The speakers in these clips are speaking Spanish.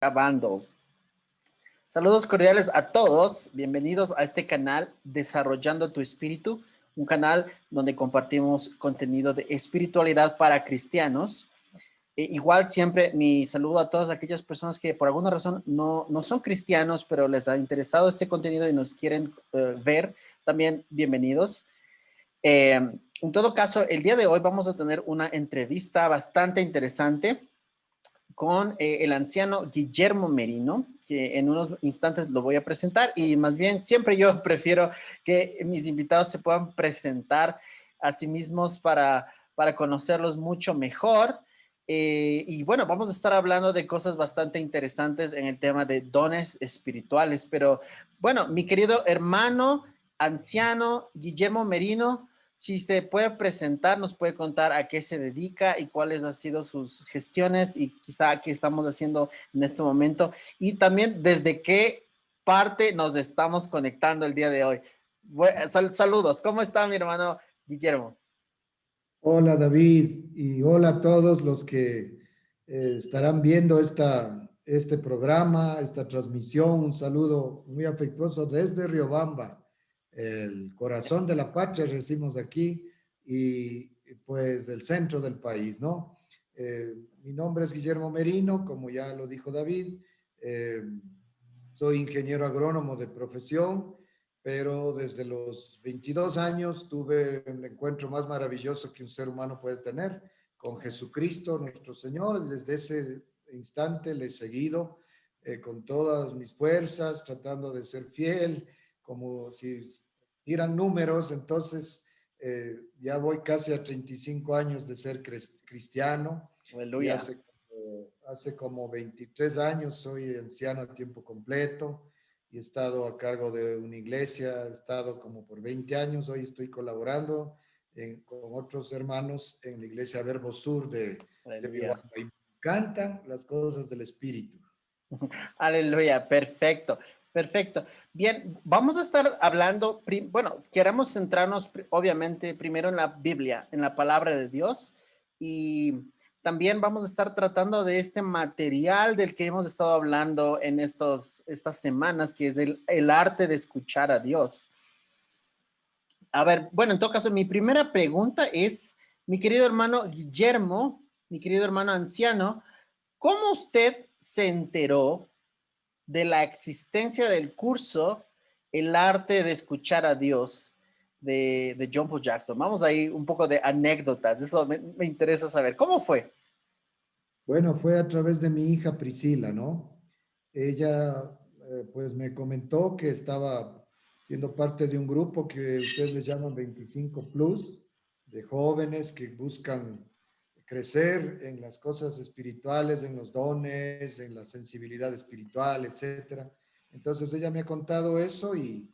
Grabando. Saludos cordiales a todos. Bienvenidos a este canal Desarrollando tu Espíritu, un canal donde compartimos contenido de espiritualidad para cristianos. Igual siempre mi saludo a todas aquellas personas que por alguna razón no son cristianos, pero les ha interesado este contenido y nos quieren ver. También bienvenidos. En todo caso, el día de hoy vamos a tener una entrevista bastante interesante con el anciano Guillermo Merino, que en unos instantes lo voy a presentar y más bien siempre yo prefiero que mis invitados se puedan presentar a sí mismos para conocerlos mucho mejor. Y bueno, vamos a estar hablando de cosas bastante interesantes en el tema de dones espirituales, pero bueno, mi querido hermano anciano Guillermo Merino, si se puede presentar, nos puede contar a qué se dedica y cuáles han sido sus gestiones y quizá qué estamos haciendo en este momento y también desde qué parte nos estamos conectando el día de hoy. Saludos, ¿cómo está mi hermano Guillermo? Hola David y hola a todos los que estarán viendo este programa, esta transmisión. Un saludo muy afectuoso desde Riobamba, el corazón de la patria, decimos aquí, y pues el centro del país, ¿no? Mi nombre es Guillermo Merino, como ya lo dijo David. eh, Soy ingeniero agrónomo de profesión, pero desde los 22 años tuve el encuentro más maravilloso que un ser humano puede tener con Jesucristo, nuestro Señor. Desde ese instante le he seguido con todas mis fuerzas, tratando de ser fiel, como si eran números. Entonces, ya voy casi a 35 años de ser cristiano y Aleluya. hace como 23 años soy anciano a tiempo completo y he estado a cargo de una iglesia, he estado como por 20 años. Hoy estoy colaborando con otros hermanos en la iglesia Verbo Sur de Aleluya. Riobamba y me encantan las cosas del Espíritu. Aleluya, perfecto, perfecto. Bien, vamos a estar hablando, bueno, queremos centrarnos obviamente primero en la Biblia, en la palabra de Dios, y también vamos a estar tratando de este material del que hemos estado hablando en estas semanas, que es el arte de escuchar a Dios. A ver, bueno, en todo caso, mi primera pregunta es, mi querido hermano Guillermo, mi querido hermano anciano, ¿cómo usted se enteró de la existencia del curso El arte de escuchar a Dios de John Paul Jackson? Vamos ahí un poco de anécdotas, eso me interesa saber. ¿Cómo fue? Bueno, fue a través de mi hija Priscila, ¿no? Ella pues me comentó que estaba siendo parte de un grupo que ustedes le llaman 25 Plus, de jóvenes que buscan crecer en las cosas espirituales, en los dones, en la sensibilidad espiritual, etcétera. Entonces ella me ha contado eso y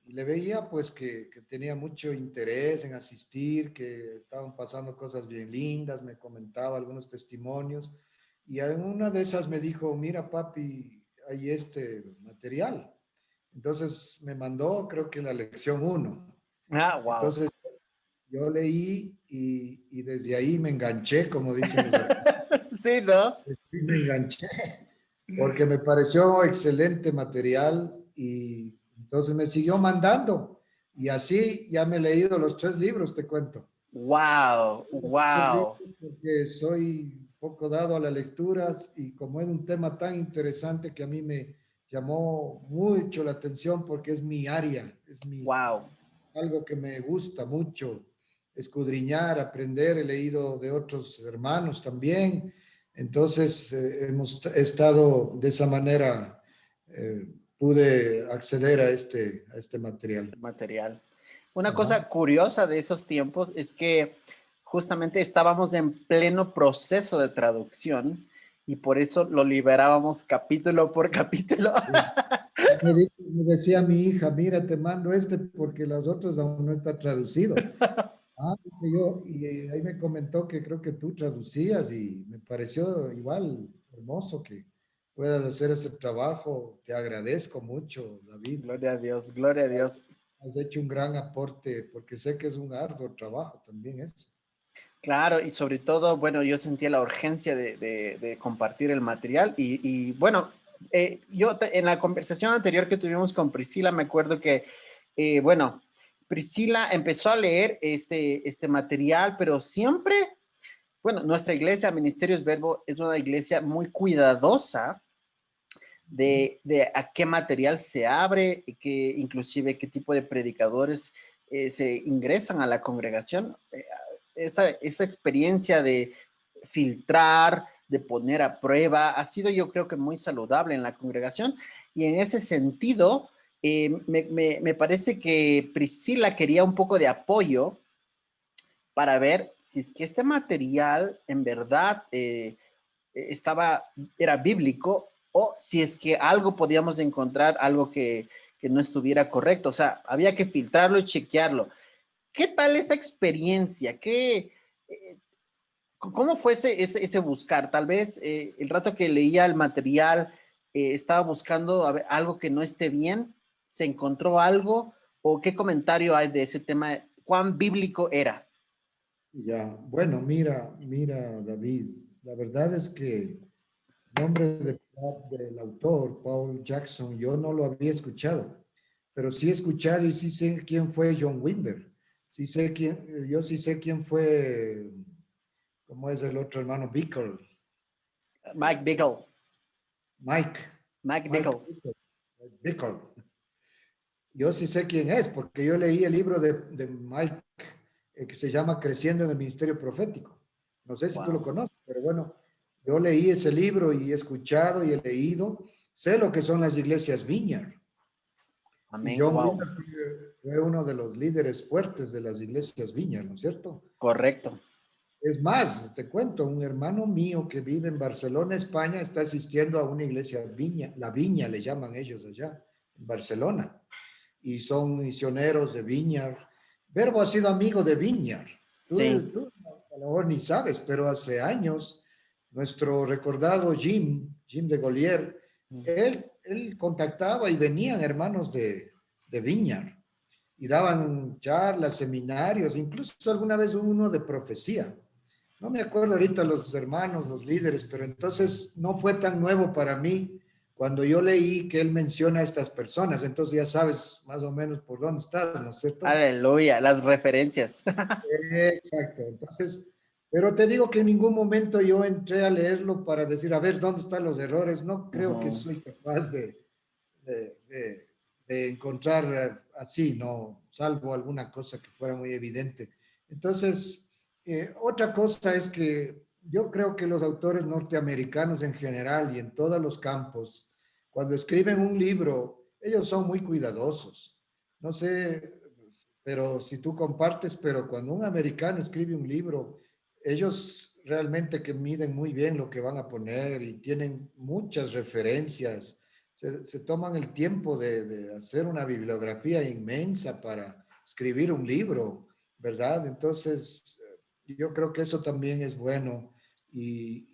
le veía pues que tenía mucho interés en asistir, que estaban pasando cosas bien lindas, me comentaba algunos testimonios y en una de esas me dijo, mira papi, hay este material. Entonces me mandó, creo que la lección uno. Ah, wow. Entonces yo leí y desde ahí me enganché, como dicen los argentinos. Sí, ¿no? Sí, me enganché porque me pareció excelente material y entonces me siguió mandando y así ya me he leído los 3 libros, te cuento. Wow, Esos wow. libros porque soy poco dado a las lecturas y como es un tema tan interesante que a mí me llamó mucho la atención porque es mi área, Wow. algo que me gusta mucho escudriñar, aprender. He leído de otros hermanos también. Entonces, hemos estado de esa manera, pude acceder a este material. Material. Una Ajá. cosa curiosa de esos tiempos es que justamente estábamos en pleno proceso de traducción y por eso lo liberábamos capítulo por capítulo. Me decía mi hija, mira, te mando este porque los otros aún no está traducido. Ah, dije yo, y ahí me comentó que creo que tú traducías y me pareció igual hermoso que puedas hacer ese trabajo. Te agradezco mucho, David. Gloria a Dios, gloria a Dios. Has hecho un gran aporte porque sé que es un arduo trabajo también eso. Claro, y sobre todo, bueno, yo sentía la urgencia de compartir el material bueno, en la conversación anterior que tuvimos con Priscila, me acuerdo que, bueno, Priscila empezó a leer este material, pero siempre, bueno, nuestra iglesia, Ministerios Verbo, es una iglesia muy cuidadosa de a qué material se abre, que inclusive qué tipo de predicadores se ingresan a la congregación. Esa experiencia de filtrar, de poner a prueba, ha sido yo creo que muy saludable en la congregación y en ese sentido me parece que Priscila quería un poco de apoyo para ver si es que este material en verdad era bíblico o si es que algo podíamos encontrar, algo que no estuviera correcto. O sea, había que filtrarlo y chequearlo. ¿Qué tal esa experiencia? ¿Cómo fue ese buscar? Tal vez el rato que leía el material estaba buscando a ver, algo que no esté bien, se encontró algo o qué comentario hay de ese tema, cuán bíblico era. Ya, bueno, mira, David, la verdad es que nombre del autor, Paul Jackson, yo no lo había escuchado, pero sí he escuchado y sí sé quién fue John Wimber. Yo sí sé quién fue, ¿cómo es el otro hermano? Bickle, Mike Bickle. Mike, Mike Mike Bickle. Bickle. Yo sí sé quién es, porque yo leí el libro de Mike que se llama Creciendo en el Ministerio Profético. No sé si tú lo Wow. conoces, pero bueno, yo leí ese libro y he escuchado y he leído. Sé lo que son las iglesias Vineyard. Y Amén. John Wow. Wimber fue uno de los líderes fuertes de las iglesias Vineyard, ¿no es cierto? Correcto. Es más, te cuento, un hermano mío que vive en Barcelona, España, está asistiendo a una iglesia Viña, la Viña le llaman ellos allá, en Barcelona, y son misioneros de Viñar. Verbo ha sido amigo de Viñar. Sí. Tú a lo mejor ni sabes, pero hace años nuestro recordado Jim de Golier, él contactaba y venían hermanos de Viñar y daban charlas, seminarios, incluso alguna vez hubo uno de profecía. No me acuerdo ahorita los hermanos, los líderes, pero entonces no fue tan nuevo para mí cuando yo leí que él menciona a estas personas. Entonces ya sabes más o menos por dónde estás, ¿no es cierto? Aleluya, las referencias. Exacto. Entonces, pero te digo que en ningún momento yo entré a leerlo para decir, a ver, ¿dónde están los errores? No creo que Ujú. soy capaz de, de- de encontrar así, ¿no? Salvo alguna cosa que fuera muy evidente. Entonces, otra cosa es que yo creo que los autores norteamericanos en general y en todos los campos, cuando escriben un libro, ellos son muy cuidadosos. No sé, pero si tú compartes, pero cuando un americano escribe un libro, ellos realmente que miden muy bien lo que van a poner y tienen muchas referencias. Se toman el tiempo de hacer una bibliografía inmensa para escribir un libro, ¿verdad? Entonces, yo creo que eso también es bueno y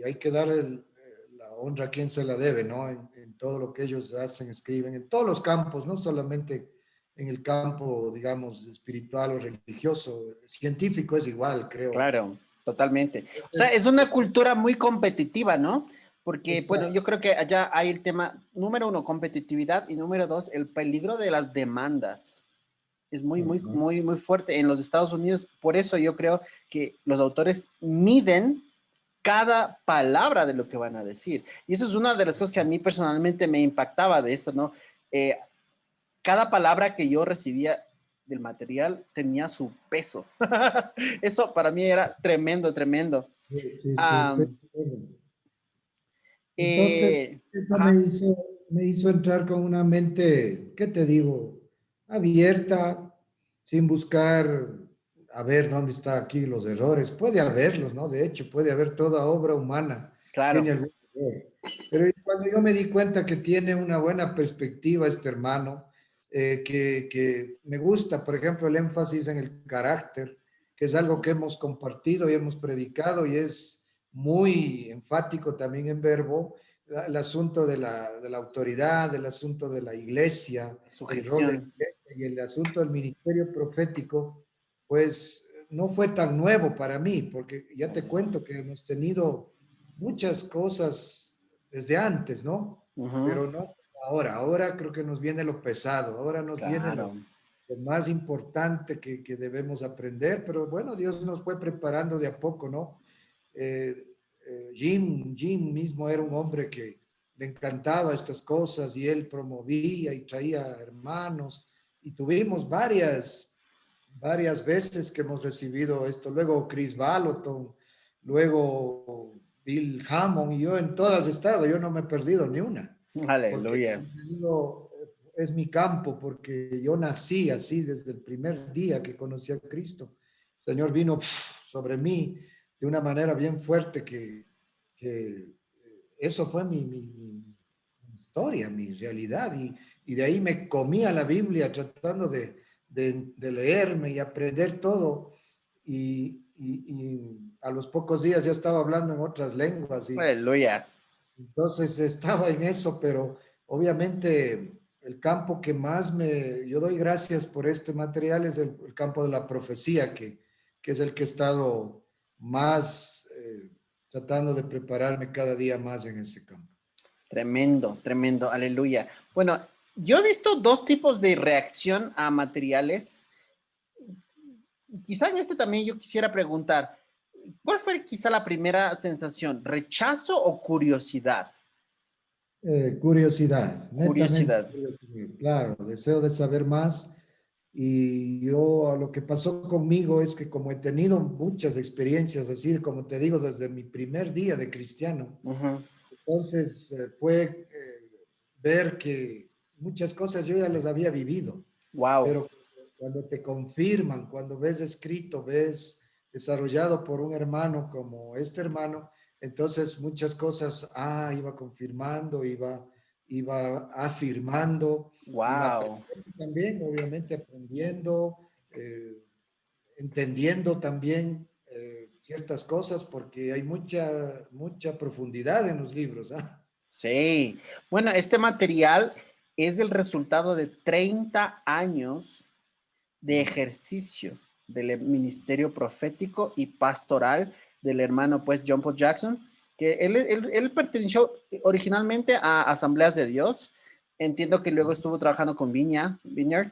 hay que dar la honra a quien se la debe, ¿no? En todo lo que ellos hacen, escriben, en todos los campos, no solamente en el campo, digamos, espiritual o religioso, científico es igual, creo. Claro, totalmente. O sea, es Es, una cultura muy competitiva, ¿no? Porque, bueno, exacto. yo creo que allá hay el tema, número uno, competitividad y número dos, el peligro de las demandas. Es muy, muy, Ajá. muy, muy fuerte en los Estados Unidos. Por eso yo creo que los autores miden cada palabra de lo que van a decir. Y eso es una de las cosas que a mí personalmente me impactaba de esto, ¿no? Eh, cada palabra que yo recibía del material tenía su peso. Eso para mí era tremendo, tremendo. Sí, sí, sí, estoy Um, de acuerdo. Entonces, eh, eso ajá, me hizo entrar con una mente, ¿qué te digo? Abierta, sin buscar a ver dónde están aquí los errores. Puede haberlos, ¿no? De hecho, puede haber toda obra humana, tiene claro, algún error. Pero cuando yo me di cuenta que tiene una buena perspectiva este hermano, que me gusta, por ejemplo, el énfasis en el carácter, que es algo que hemos compartido y hemos predicado y es muy enfático también en Verbo, el asunto de la autoridad, el asunto de la iglesia, el rol de la sujeción. iglesia y el asunto del ministerio profético, pues no fue tan nuevo para mí, porque ya te cuento que hemos tenido muchas cosas desde antes, ¿no? Ujú, Pero no ahora. Ahora creo que nos viene lo pesado, ahora nos viene claro. lo más importante que debemos aprender, pero bueno, Dios nos fue preparando de a poco, ¿no? Eh, Jim mismo era un hombre que le encantaba estas cosas y él promovía y traía hermanos y tuvimos varias veces que hemos recibido esto. Luego Chris Vallotton, luego Bill Hammond y yo en todas he estado, yo no me he perdido ni una, porque Aleluya. como te digo, es mi campo, porque yo nací así desde el primer día que conocí a Cristo. El Señor vino sobre mí de una manera bien fuerte que eso fue mi historia, mi realidad, y de ahí me comía la Biblia tratando de leerme y aprender todo, y a los pocos días ya estaba hablando en otras lenguas, y Aleluya. entonces estaba en eso, pero obviamente el campo que más yo doy gracias por este material es el campo de la profecía, que es el que he estado más tratando de prepararme cada día más en ese campo. Tremendo, tremendo, aleluya. Bueno, yo he visto dos tipos de reacción a materiales. Quizá en este también yo quisiera preguntar, ¿cuál fue quizá la primera sensación? ¿Rechazo o curiosidad? Curiosidad, netamente Curiosidad. curiosidad, claro, deseo de saber más. Y yo, lo que pasó conmigo es que como he tenido muchas experiencias, así como te digo, desde mi primer día de cristiano, Ujú. entonces fue ver que muchas cosas yo ya las había vivido, Wow. pero cuando te confirman, cuando ves escrito, ves desarrollado por un hermano como este hermano, entonces muchas cosas, iba confirmando, iba afirmando, iba Wow. aprendiendo también, obviamente aprendiendo, entendiendo también ciertas cosas, porque hay mucha profundidad en los libros, ¿ah? Sí. Bueno, este material es el resultado de 30 años de Mm. ejercicio del ministerio profético y pastoral del hermano, pues, John Paul Jackson, que él perteneció originalmente a Asambleas de Dios. Entiendo que luego estuvo trabajando con Vineyard.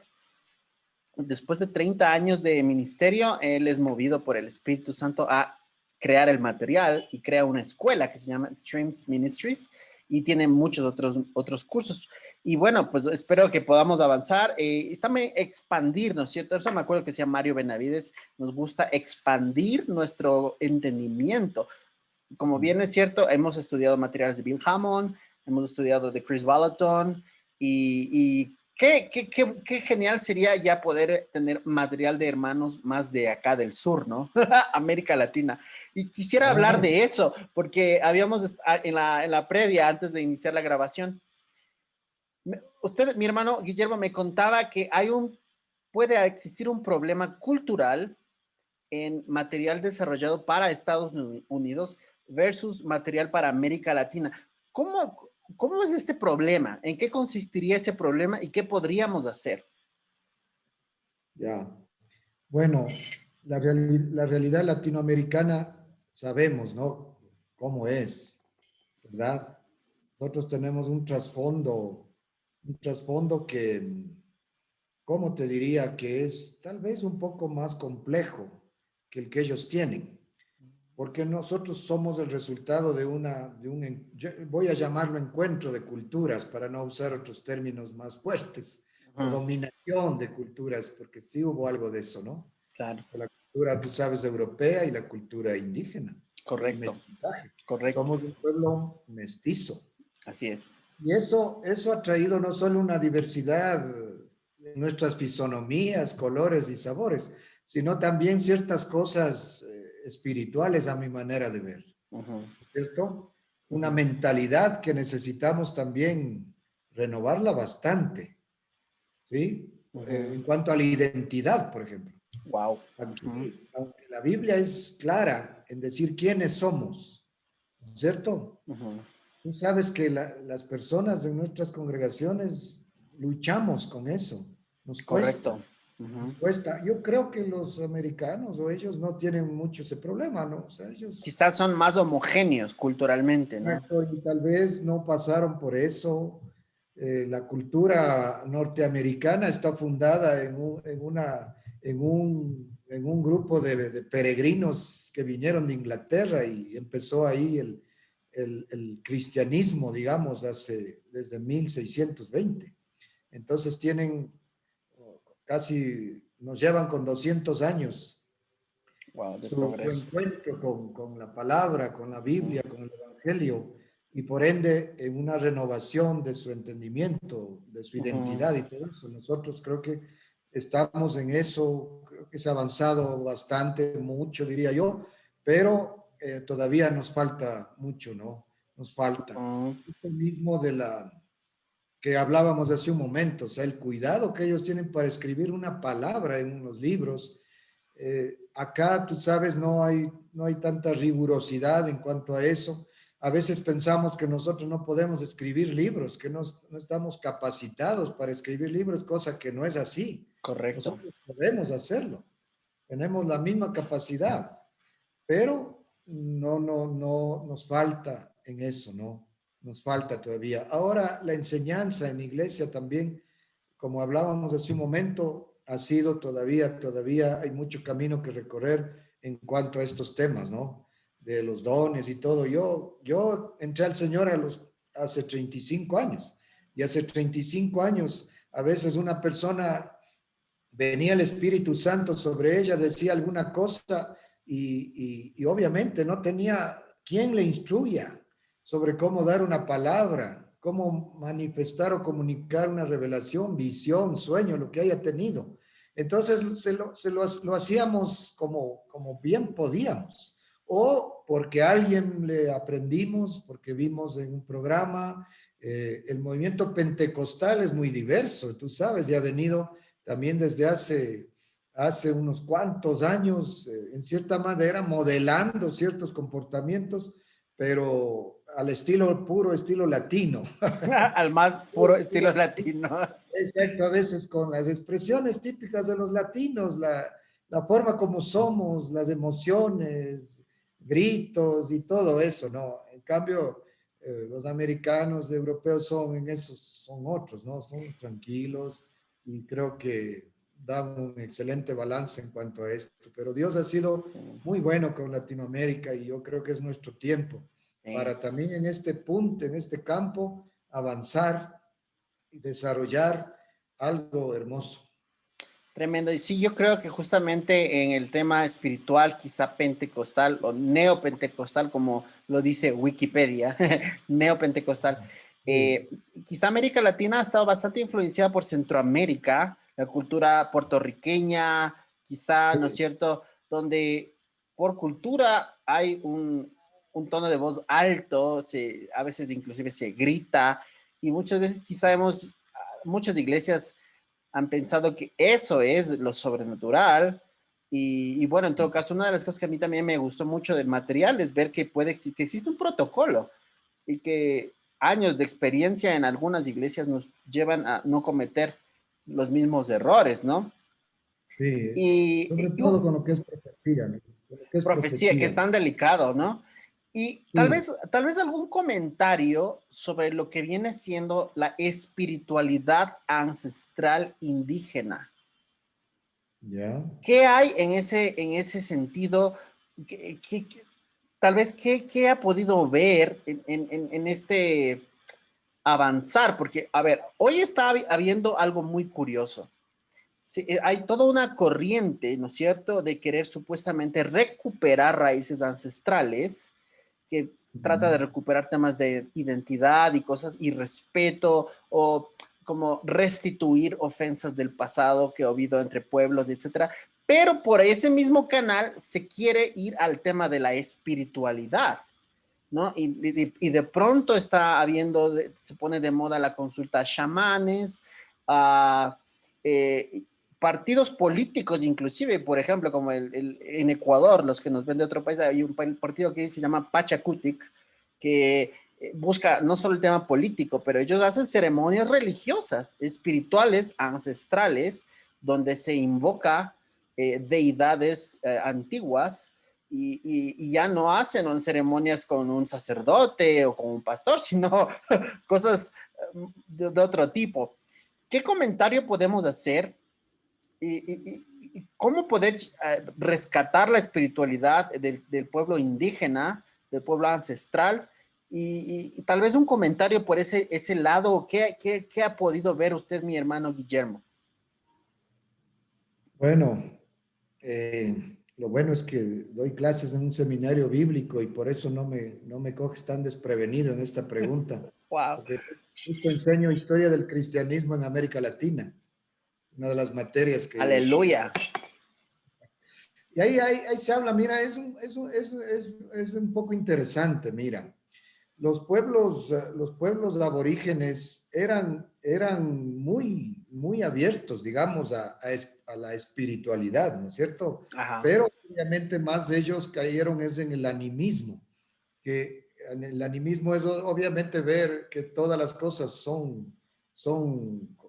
Después de 30 años de ministerio, él es movido por el Espíritu Santo a crear el material y crea una escuela que se llama Streams Ministries y tiene muchos otros cursos. Y bueno, pues espero que podamos avanzar. También expandir, ¿no es cierto? Eso me acuerdo que decía Mario Benavides, nos gusta expandir nuestro entendimiento. Como bien es cierto, hemos estudiado materiales de Bill Hammond, hemos estudiado de Chris Vallotton y qué genial sería ya poder tener material de hermanos más de acá del sur, ¿no? América Latina. Y quisiera hablar Claro. de eso, porque habíamos en la previa, antes de iniciar la grabación, usted, mi hermano Guillermo, me contaba que puede existir un problema cultural en material desarrollado para Estados Unidos versus material para América Latina. ¿Cómo es este problema? ¿En qué consistiría ese problema y qué podríamos hacer? Ya. Bueno, la realidad latinoamericana sabemos, ¿no? Cómo es, ¿verdad? Nosotros tenemos un trasfondo que, ¿cómo te diría? Que es tal vez un poco más complejo que el que ellos tienen, porque nosotros somos el resultado yo voy a llamarlo encuentro de culturas, para no usar otros términos más fuertes, o Ujú, dominación de culturas, porque sí hubo algo de eso, ¿no? claro, La cultura, tú sabes, europea y la cultura indígena, el correcto, mestizaje. correcto. Somos un pueblo mestizo. Así es. Y eso ha traído no solo una diversidad en nuestras fisonomías, colores y sabores, sino también ciertas cosas espirituales a mi manera de ver, Ujú, ¿cierto? Una ujú, mentalidad que necesitamos también renovarla bastante, ¿sí? ujú. En cuanto a la identidad, por ejemplo. Wow. Ujú, Aquí, aunque la Biblia es clara en decir quiénes somos, ¿no es cierto? ujú. Tú sabes que las personas de nuestras congregaciones luchamos con eso, nos Correcto. cuesta. Ujú. Cuesta. Yo creo que los americanos o ellos no tienen mucho ese problema, ¿no? O sea, ellos, Quizás son más homogéneos culturalmente, ¿no? exacto, y tal vez no pasaron por eso. La cultura norteamericana está fundada en un grupo de peregrinos que vinieron de Inglaterra y empezó ahí el cristianismo, digamos, desde 1620. Entonces tienen casi, nos llevan con 200 años Wow, de su progreso. encuentro con la palabra, con la Ujú. Biblia, con el Evangelio, y por ende en una renovación de su entendimiento, de su Ujú. identidad y todo eso. Nosotros creo que estamos en eso, creo que se ha avanzado bastante, mucho diría yo, pero todavía nos falta mucho, ¿no? Nos falta. Ujú. Esto mismo de la que hablábamos hace un momento, o sea, el cuidado que ellos tienen para escribir una palabra en unos libros. Acá, tú sabes, no hay tanta rigurosidad en cuanto a eso. A veces pensamos que nosotros no podemos escribir libros, que no estamos capacitados para escribir libros, cosa que no es así. Correcto. Nosotros podemos hacerlo, tenemos la misma capacidad, pero no nos falta en eso, ¿no? Nos falta todavía. Ahora, la enseñanza en la iglesia también, como hablábamos hace un momento, ha sido todavía hay mucho camino que recorrer en cuanto a estos temas, ¿no? De los dones y todo. Yo entré al Señor hace 35 años y hace 35 años a veces una persona venía el Espíritu Santo sobre ella, decía alguna cosa y obviamente no tenía quien le instruya sobre cómo dar una palabra, cómo manifestar o comunicar una revelación, visión, sueño, lo que haya tenido. Entonces lo hacíamos como bien podíamos, o porque a alguien le aprendimos, porque vimos en un programa. El movimiento pentecostal es muy diverso, tú sabes, ya ha venido también desde hace unos cuantos años, en cierta manera, modelando ciertos comportamientos, pero al estilo puro, estilo latino. Al más puro estilo latino. Exacto, a veces con las expresiones típicas de los latinos, la forma como somos, las emociones, gritos y todo eso, ¿no? En cambio, los americanos, europeos son en esos, son otros, ¿no? Son tranquilos y creo que dan un excelente balance en cuanto a esto. Pero Dios ha sido Sí, muy bueno con Latinoamérica y yo creo que es nuestro tiempo sí. para también en este punto, en este campo, avanzar y desarrollar algo hermoso. Tremendo. Y sí, yo creo que justamente en el tema espiritual, quizá pentecostal o neopentecostal, como lo dice Wikipedia, neopentecostal, Sí, eh, quizá América Latina ha estado bastante influenciada por Centroamérica, la cultura puertorriqueña, quizá, ¿no es sí, cierto?, donde por cultura hay un tono de voz alto, a veces inclusive se grita, y muchas veces quizá muchas iglesias han pensado que eso es lo sobrenatural. Y bueno, en todo caso, una de las cosas que a mí también me gustó mucho del material es ver que que existe un protocolo y que años de experiencia en algunas iglesias nos llevan a no cometer los mismos errores, ¿no? sí. Sobre Y todo con lo que es profecía, ¿no? Con lo que es profecía, que es profecía. tan delicado, ¿no? Y Sí, tal vez algún comentario sobre lo que viene siendo la espiritualidad ancestral indígena. ya. ¿Qué hay en ese sentido? Tal vez, ¿qué ha podido ver en este avanzar? Porque, a ver, hoy está habiendo algo muy curioso. Sí, hay toda una corriente, ¿no es cierto?, de querer supuestamente recuperar raíces ancestrales, que trata de Ujú. recuperar temas de identidad y cosas, y respeto, o como restituir ofensas del pasado que ha habido entre pueblos, etcétera. Pero por ese mismo canal se quiere ir al tema de la espiritualidad, ¿no? Y de pronto está habiendo, se pone de moda la consulta a chamanes, a eh, partidos políticos, inclusive, por ejemplo, como en Ecuador, los que nos ven de otro país, hay un partido que se llama Pachacutic, que busca no solo el tema político, pero ellos hacen ceremonias religiosas, espirituales, ancestrales, donde se invoca deidades antiguas y ya no hacen ceremonias con un sacerdote o con un pastor, sino cosas de otro tipo. ¿Qué comentario podemos hacer y cómo poder rescatar la espiritualidad del pueblo indígena, del pueblo ancestral? Y tal vez un comentario por ese lado. ¿Qué ha podido ver usted, mi hermano Guillermo? Bueno, lo bueno es que doy clases en un seminario bíblico y por eso no me coges tan desprevenido en esta pregunta, Wow. porque justo enseño historia del cristianismo en América Latina, una de las materias que... Aleluya. Y ahí se habla, mira, es un poco interesante, mira. Los pueblos aborígenes eran muy abiertos, digamos, a la espiritualidad, ¿no es cierto? Ajá. Pero obviamente más ellos cayeron es en el animismo, que en el animismo es obviamente ver que todas las cosas son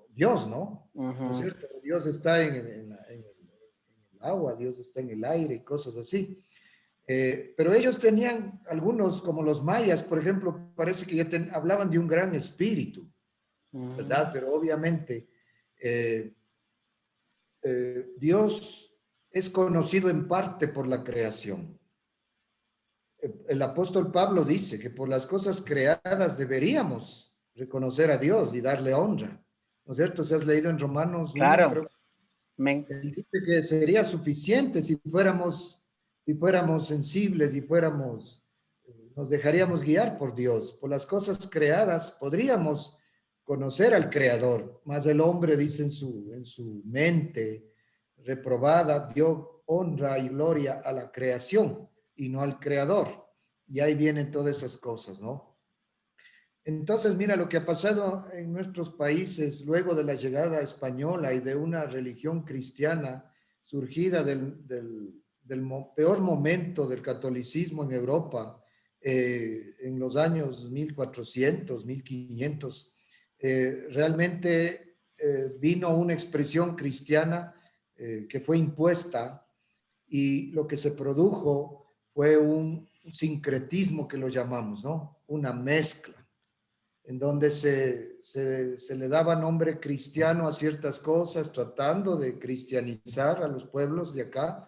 Dios, ¿no? ¿No es Ujú. cierto? Dios está en el agua, Dios está en el aire y cosas así. Pero ellos tenían algunos, como los mayas, por ejemplo, parece que hablaban de un gran espíritu, ¿verdad? Ujú. Pero obviamente eh, Dios es conocido en parte por la creación. El apóstol Pablo dice que por las cosas creadas deberíamos reconocer a Dios y darle honra. ¿No es cierto? Si has leído en Romanos 1, Claro. creo. Men. Él dice que sería suficiente si fuéramos sensibles y fuéramos, nos dejaríamos guiar por Dios. Por las cosas creadas podríamos conocer al Creador, mas el hombre dice en su mente reprobada dio honra y gloria a la creación y no al Creador. Y ahí vienen todas esas cosas, ¿no? Entonces, mira lo que ha pasado en nuestros países luego de la llegada española y de una religión cristiana surgida peor momento del catolicismo en Europa, en los años 1400, 1500. Realmente vino una expresión cristiana que fue impuesta y lo que se produjo fue un sincretismo que lo llamamos, ¿no? Una mezcla en donde se le daba nombre cristiano a ciertas cosas, tratando de cristianizar a los pueblos de acá,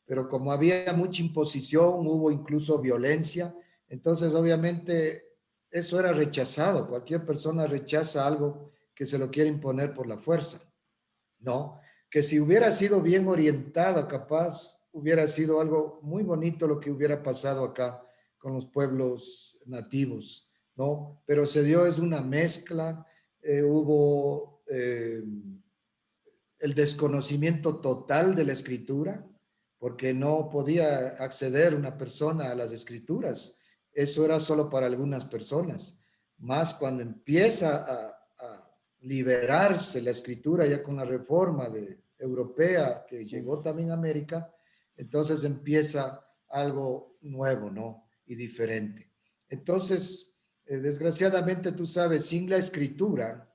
pero como había mucha imposición, hubo incluso violencia, entonces obviamente eso era rechazado. Cualquier persona rechaza algo que se lo quiere imponer por la fuerza, ¿no? Que si hubiera sido bien orientado, capaz, hubiera sido algo muy bonito lo que hubiera pasado acá con los pueblos nativos, ¿no? Pero se dio es una mezcla, hubo el desconocimiento total de la escritura, porque no podía acceder una persona a las escrituras. Eso era solo para algunas personas. Más cuando empieza a liberarse la escritura ya con la reforma europea que llegó también a América, entonces empieza algo nuevo, ¿no? Y diferente. Entonces, desgraciadamente, tú sabes, sin la escritura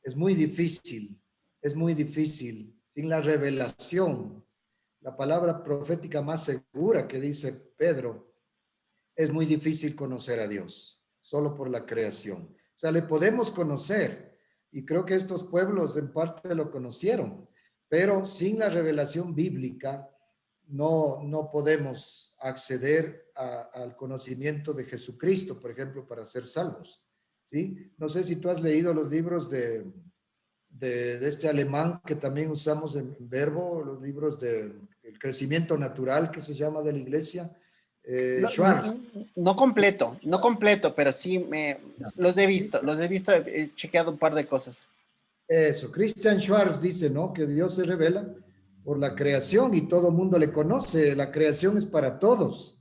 es muy difícil, es muy difícil. Sin la revelación, la palabra profética más segura que dice Pedro, es muy difícil conocer a Dios, solo por la creación. O sea, le podemos conocer, y creo que estos pueblos en parte lo conocieron, pero sin la revelación bíblica no podemos acceder al conocimiento de Jesucristo, por ejemplo, para ser salvos. ¿Sí? No sé si tú has leído los libros de este alemán que también usamos en Verbo, los libros de El crecimiento natural que se llama de la iglesia, No, Schwartz. no completo, no completo, pero sí los he visto, he chequeado un par de cosas. Eso, Christian Schwartz dice, ¿no? Que Dios se revela por la creación y todo mundo le conoce. La creación es para todos,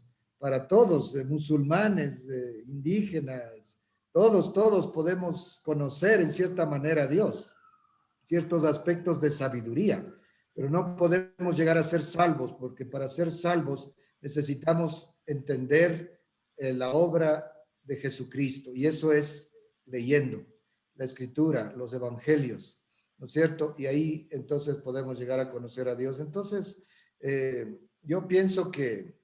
musulmanes, indígenas, todos podemos conocer en cierta manera a Dios, ciertos aspectos de sabiduría, pero no podemos llegar a ser salvos, porque para ser salvos necesitamos entender la obra de Jesucristo, y eso es leyendo la escritura, los evangelios. ¿no es cierto? Y ahí entonces podemos llegar a conocer a Dios. Entonces, yo pienso que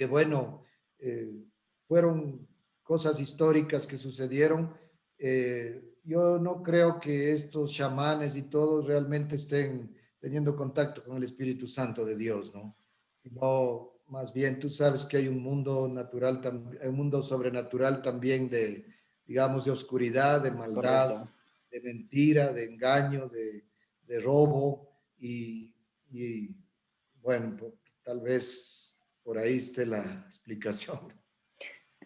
bueno, fueron cosas históricas que sucedieron. Yo no creo que estos chamanes y todos realmente estén teniendo contacto con el Espíritu Santo de Dios, ¿no? Sino más bien tú sabes que hay un mundo natural, un mundo sobrenatural también de, digamos, de oscuridad, de maldad, Correcto. de mentira, de engaño, de robo y bueno, tal vez por ahí esté la explicación.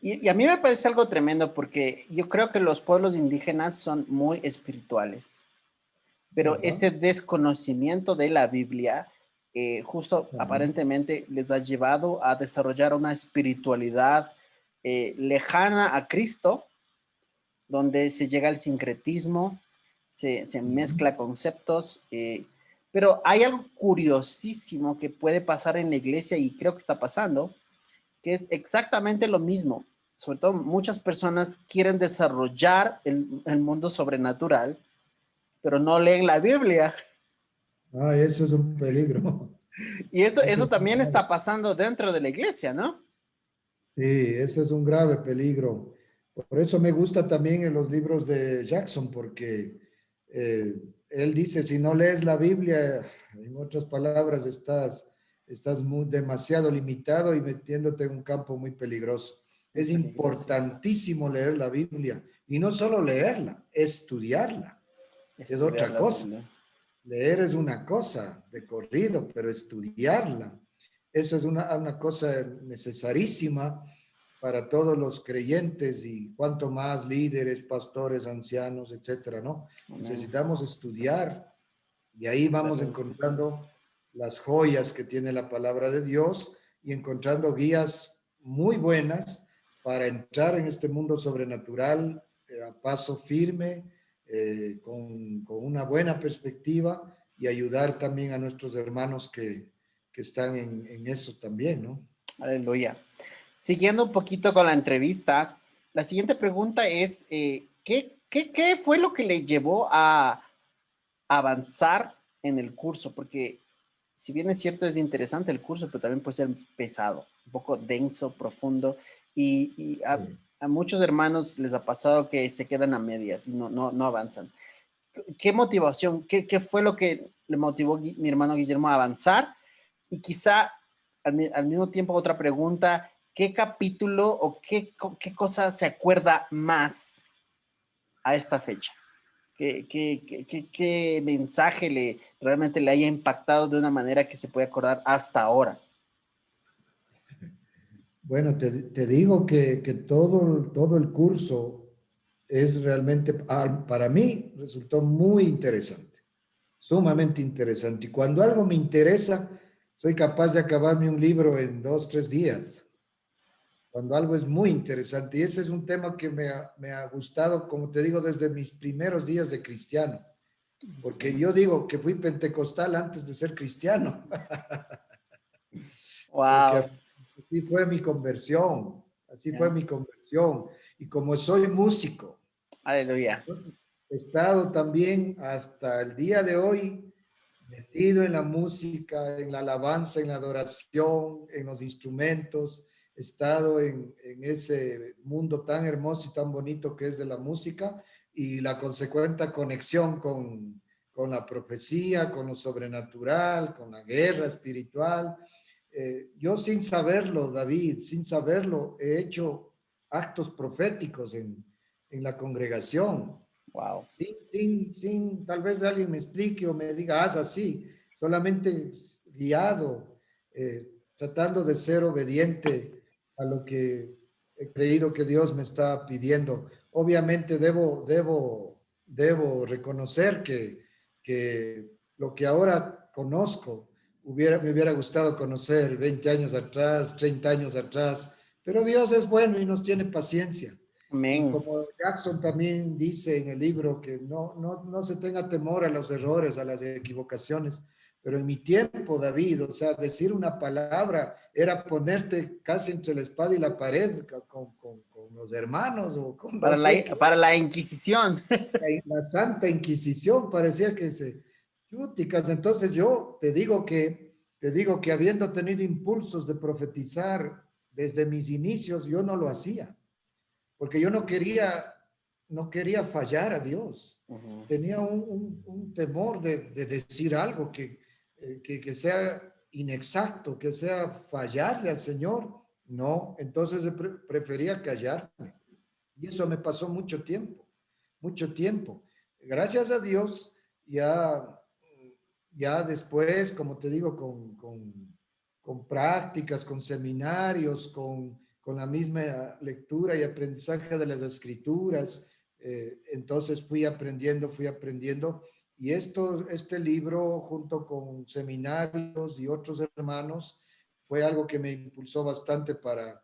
Y a mí me parece algo tremendo porque yo creo que los pueblos indígenas son muy espirituales, pero Ajá, ese desconocimiento de la Biblia justo ajá, aparentemente les ha llevado a desarrollar una espiritualidad lejana a Cristo, donde se llega al sincretismo, se ujú. mezcla conceptos, pero hay algo curiosísimo que puede pasar en la iglesia y creo que está pasando, que es exactamente lo mismo. Sobre todo muchas personas quieren desarrollar el mundo sobrenatural, pero no leen la Biblia. Ah, eso es un peligro. Y Eso eso es un también grave- está pasando dentro de la iglesia, ¿no? sí, ese es un grave peligro. Por eso me gusta también en los libros de Jackson, porque él dice, si no lees la Biblia, en otras palabras, estás demasiado limitado y metiéndote en un campo muy peligroso. Muy Es peligroso. importantísimo leer la Biblia y no solo leerla, estudiarla. Es Estudiar otra la cosa. Biblia. Leer es una cosa de corrido, pero estudiarla, eso es una cosa necesarísima para todos los creyentes y cuanto más líderes, pastores, ancianos, etcétera, ¿no? Amén. Necesitamos estudiar y ahí vamos Estudiar las escrituras. encontrando las joyas que tiene la palabra de Dios y encontrando guías muy buenas para entrar en este mundo sobrenatural a paso firme, con una buena perspectiva y ayudar también a nuestros hermanos que están en eso también, ¿no? Aleluya. Siguiendo un poquito con la entrevista, la siguiente pregunta es, ¿qué fue lo que le llevó a avanzar en el curso? Porque si bien es cierto, es interesante el curso, pero también puede ser pesado, un poco denso, profundo, y Sí. a muchos hermanos les ha pasado que se quedan a medias y no avanzan. ¿Qué motivación, qué fue lo que le motivó mi hermano Guillermo a avanzar? Y quizá al mismo tiempo otra pregunta, ¿qué capítulo o qué cosa se acuerda más a esta fecha? ¿Qué mensaje realmente le haya impactado de una manera que se puede acordar hasta ahora? Bueno, te digo que todo el curso es realmente, para mí, resultó muy interesante, sumamente interesante. Y cuando algo me interesa, soy capaz de acabarme un libro en 2, 3 días. Cuando algo es muy interesante. Y ese es un tema que me ha gustado, como te digo, desde mis primeros días de cristiano. Porque yo digo que fui pentecostal antes de ser cristiano. Porque Wow, así fue mi conversión, así fue yeah. mi conversión. Y como soy músico, Aleluya. entonces he estado también hasta el día de hoy metido en la música, en la alabanza, en la adoración, en los instrumentos. He estado en ese mundo tan hermoso y tan bonito que es de la música y la consecuente conexión con la profecía, con lo sobrenatural, con la guerra espiritual. Yo sin saberlo, David, sin saberlo, he hecho actos proféticos en la congregación. Wow. Tal vez alguien me explique o me diga, haz así, solamente guiado, tratando de ser obediente a lo que he creído que Dios me está pidiendo. Obviamente debo reconocer que lo que ahora conozco, me hubiera gustado conocer 20 años atrás, 30 años atrás, pero Dios es bueno y nos tiene paciencia. Y Amén. como Jackson también dice en el libro que no se tenga temor a los errores, a las equivocaciones, pero en mi tiempo, David, o sea, decir una palabra era ponerte casi entre la espada y la pared con los hermanos o con Para no sé qué. para la Inquisición. La Santa Inquisición parecía que se... Chúticas. Entonces yo te digo que habiendo tenido impulsos de profetizar desde mis inicios, yo no lo hacía, porque yo no quería fallar a Dios. Ujú. Tenía un temor de decir algo que sea inexacto, que sea fallarle al Señor. No, entonces prefería callarme. Y eso me pasó mucho tiempo, mucho tiempo. Gracias a Dios, ya después, como te digo, con prácticas, con seminarios, con la misma lectura y aprendizaje de las escrituras, entonces fui aprendiendo. Y este libro, junto con seminarios y otros hermanos, fue algo que me impulsó bastante para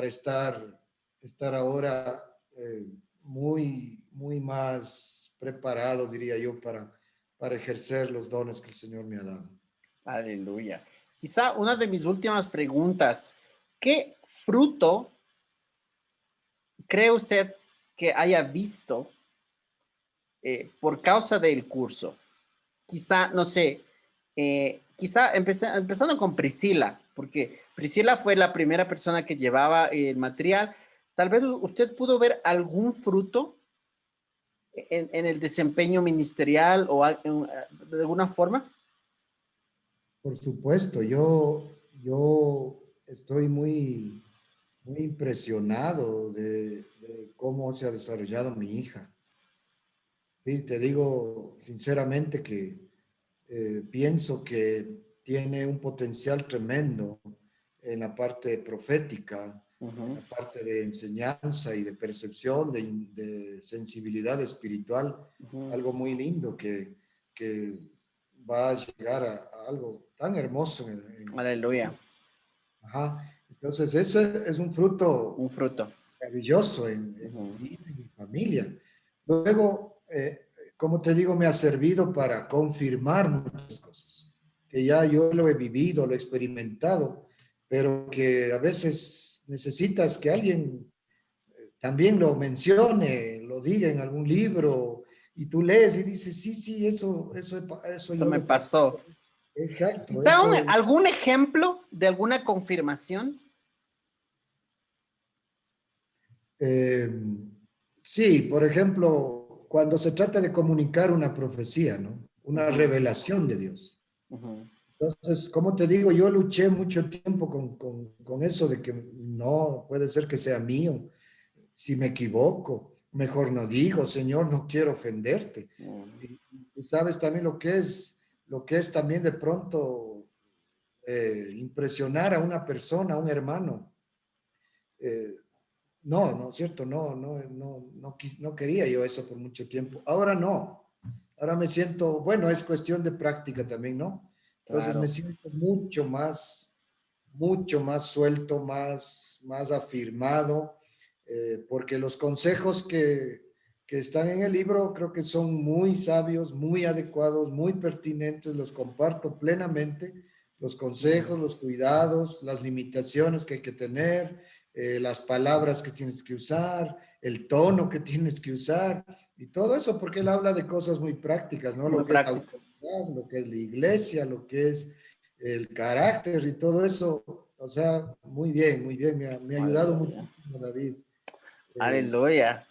estar ahora muy, muy más preparado, diría yo, para ejercer los dones que el Señor me ha dado. Aleluya. Quizá una de mis últimas preguntas, ¿qué fruto cree usted que haya visto por causa del curso? Quizá, no sé, quizá empezando con Priscila, porque Priscila fue la primera persona que llevaba el material. Tal vez usted pudo ver algún fruto en el desempeño ministerial o de alguna forma. Por supuesto, yo estoy muy, muy impresionado de cómo se ha desarrollado mi hija. Sí, te digo sinceramente que pienso que tiene un potencial tremendo en la parte profética, en Ujú, la parte de enseñanza y de percepción, de sensibilidad espiritual, ujú. algo muy lindo que va a llegar a algo tan hermoso en el Aleluya, futuro. Ajá. Entonces, ese es un fruto un fruto. maravilloso en mi Ujú. vida, en mi familia. Luego, como te digo, me ha servido para confirmar muchas cosas, que ya yo lo he vivido, lo he experimentado, pero que a veces necesitas que alguien también lo mencione, lo diga en algún libro, y tú lees y dices, sí, sí, eso Eso yo me lo pasé. pasó. Exacto, Quizá eso. algún ejemplo de alguna confirmación. Eh, sí, por ejemplo, cuando se trata de comunicar una profecía, ¿no? Una Ujú, revelación de Dios. ujú. Entonces, como te digo, yo luché mucho tiempo con eso de que no, puede ser que sea mío. Si me equivoco, mejor no digo, Señor, no quiero ofenderte. Mm. Y tú sabes también lo que es también de pronto impresionar a una persona, a un hermano. Eh, no, no, cierto, no quería yo eso por mucho tiempo. Ahora no. Ahora me siento, bueno, es cuestión de práctica también, ¿no? Entonces me Claro. siento mucho más suelto, más afirmado, porque los consejos que están en el libro creo que son muy sabios, muy adecuados, muy pertinentes, los comparto plenamente, los consejos, Mm. los cuidados, las limitaciones que hay que tener, las palabras que tienes que usar, el tono que tienes que usar y todo eso, porque él habla de cosas muy prácticas, ¿no? Muy Lo que es la práctico. autoridad, lo que es la iglesia, lo que es el carácter y todo eso. O sea, muy bien, me ha ayudado Aleluya. muchísimo, David. Eh, Aleluya.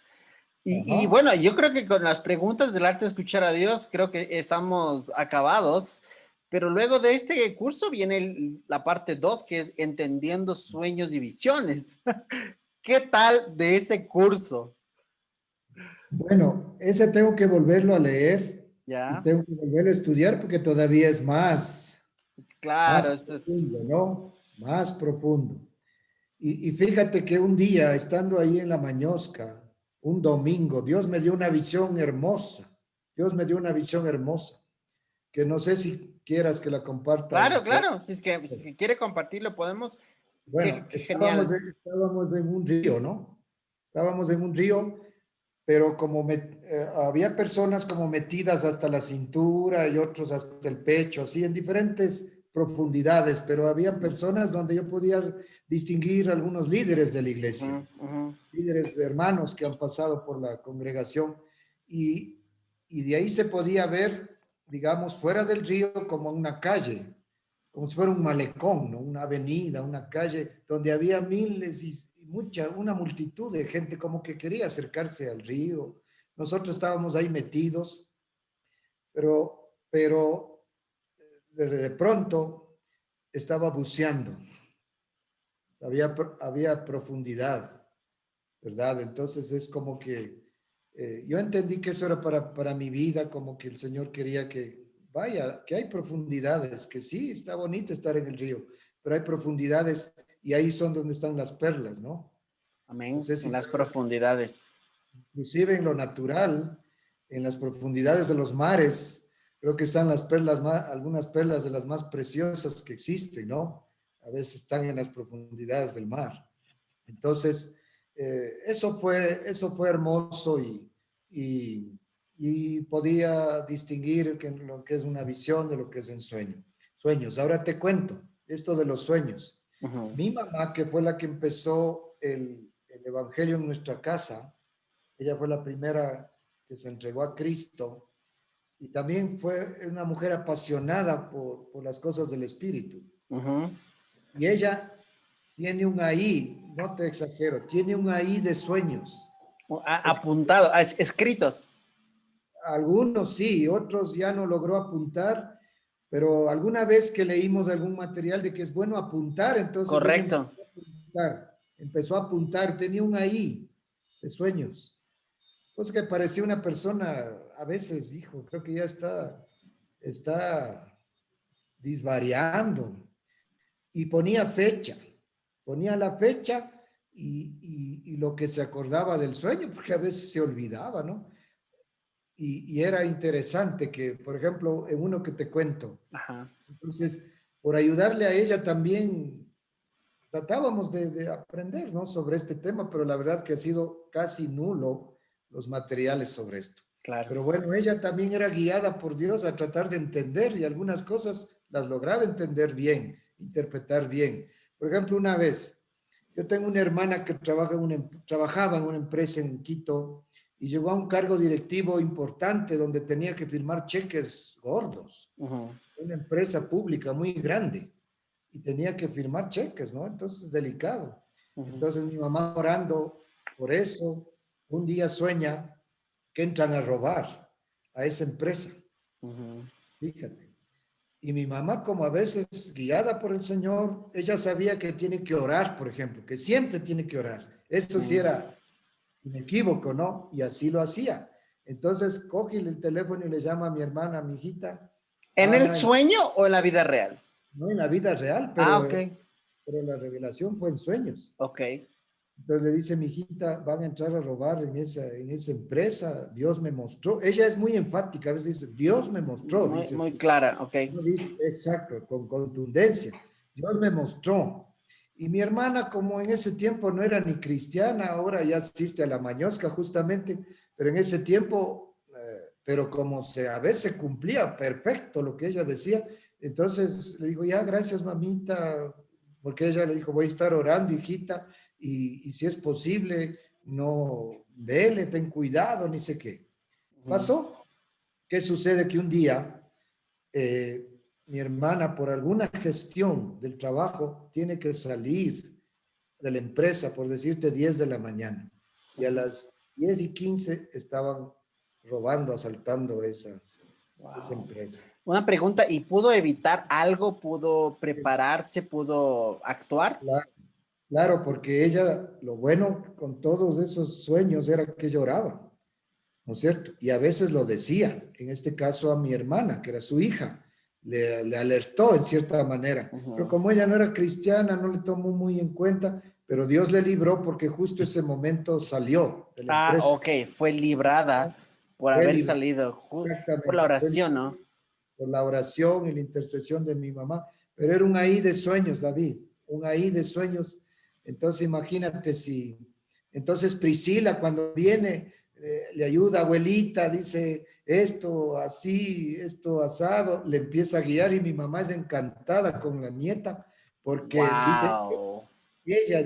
Y ajá. bueno, yo creo que con las preguntas del arte de escuchar a Dios, creo que estamos acabados. Pero luego de este curso viene la parte 2 que es entendiendo sueños y visiones. ¿Qué tal de ese curso? Bueno, ese tengo que volverlo a leer y ¿Ya? tengo que volverlo a estudiar porque todavía es más Claro, profundo, ¿no? Más profundo. Y fíjate que un día, estando ahí en la Mañosca, un domingo, Dios me dio una visión hermosa. Dios me dio una visión hermosa, que no sé si quieras que la comparta claro, un poco. claro. Si es que quiere compartirlo, podemos. Qué, Bueno, qué estábamos, genial. estábamos en un río, ¿no? Estábamos en un río, pero como había personas como metidas hasta la cintura y otros hasta el pecho, así en diferentes profundidades, pero había personas donde yo podía distinguir algunos líderes de la iglesia, líderes de hermanos que han pasado por la congregación y de ahí se podía ver, digamos, fuera del río como una calle, como si fuera un malecón, ¿no? Una avenida, una calle donde había miles y una multitud de gente como que quería acercarse al río. Nosotros estábamos ahí metidos, pero de pronto estaba buceando, había profundidad, ¿verdad? Entonces es como que yo entendí que eso era para mi vida, como que el Señor quería que, vaya, que hay profundidades, que sí, está bonito estar en el río, pero hay profundidades y ahí son donde están las perlas, ¿no? No Amén. sé En si las sabes que profundidades. inclusive en lo natural, en las profundidades de los mares, creo que están las perlas más, algunas perlas de las más preciosas que existen, ¿no? A veces están en las profundidades del mar. Entonces, eso fue hermoso y podía distinguir lo que es una visión de lo que es un sueño. Sueños. Ahora te cuento esto de los sueños. Mi mamá, que fue la que empezó el evangelio en nuestra casa, ella fue la primera que se entregó a Cristo y también fue una mujer apasionada por las cosas del Espíritu. Y ella tiene un ahí, no te exagero, tiene un ahí de sueños. Apuntado, escritos. Algunos sí, otros ya no logró apuntar, pero alguna vez que leímos algún material de que es bueno apuntar, entonces ella Correcto. empezó a apuntar, tenía un ahí de sueños. Pues que parecía una persona, a veces, hijo, creo que ya está disvariando. Y ponía la fecha y lo que se acordaba del sueño, porque a veces se olvidaba, ¿no? Y era interesante que, por ejemplo, en uno que te cuento, Ajá. entonces, por ayudarle a ella también tratábamos de aprender, ¿no? Sobre este tema, pero la verdad que ha sido casi nulo los materiales sobre esto. Claro. Pero bueno, ella también era guiada por Dios a tratar de entender y algunas cosas las lograba entender bien, interpretar bien. Por ejemplo, una vez, yo tengo una hermana que trabajaba en una empresa en Quito y llegó a un cargo directivo importante donde tenía que firmar cheques gordos. Una empresa pública muy grande y tenía que firmar cheques, ¿no? Entonces, delicado. Entonces, mi mamá orando por eso, un día sueña que entran a robar a esa empresa, fíjate. Y mi mamá, como a veces guiada por el Señor, ella sabía que tiene que orar, por ejemplo, que siempre tiene que orar. Eso sí era inequívoco, ¿no? Y así lo hacía. Entonces, coge el teléfono y le llama a mi hermana, a mi hijita, ¿En el Ana, sueño o en la vida real? no en la vida real, Ok. pero la revelación fue en sueños. Ok. Entonces le dice, mi hijita, van a entrar a robar en esa empresa, Dios me mostró. Ella es muy enfática, a veces dice, Dios me mostró, Muy, dice, muy clara. Ok. no dice, exacto, con contundencia, Dios me mostró. Y mi hermana, como en ese tiempo no era ni cristiana, ahora ya asiste a la mañosca justamente, pero en ese tiempo, pero como a veces cumplía perfecto lo que ella decía, entonces le digo, ya, gracias mamita, porque ella le dijo, voy a estar orando, hijita, y si es posible, no, vele, ten cuidado, ni sé qué. Pasó. ¿Qué sucede? Que un día mi hermana, por alguna gestión del trabajo, tiene que salir de la empresa, por decirte 10 de la mañana. Y a las 10:15 estaban robando, asaltando esa Wow. empresa. Una pregunta, ¿y pudo evitar algo? ¿Pudo prepararse? ¿Pudo actuar? Claro, claro, porque ella, lo bueno con todos esos sueños era que lloraba, ¿no es cierto? Y a veces lo decía, en este caso a mi hermana, que era su hija, le alertó en cierta manera, pero como ella no era cristiana, no le tomó muy en cuenta, pero Dios le libró porque justo ese momento salió de la Ah, empresa. ok, fue librada por Fue haber libre, salido por la exactamente, fue oración, libre ¿no? por la oración y la intercesión de mi mamá, pero era un ahí de sueños, David, un ahí de sueños. Entonces imagínate si, entonces Priscila cuando viene, le ayuda, abuelita, dice esto así, esto asado, le empieza a guiar y mi mamá es encantada con la nieta porque dice, Wow. ella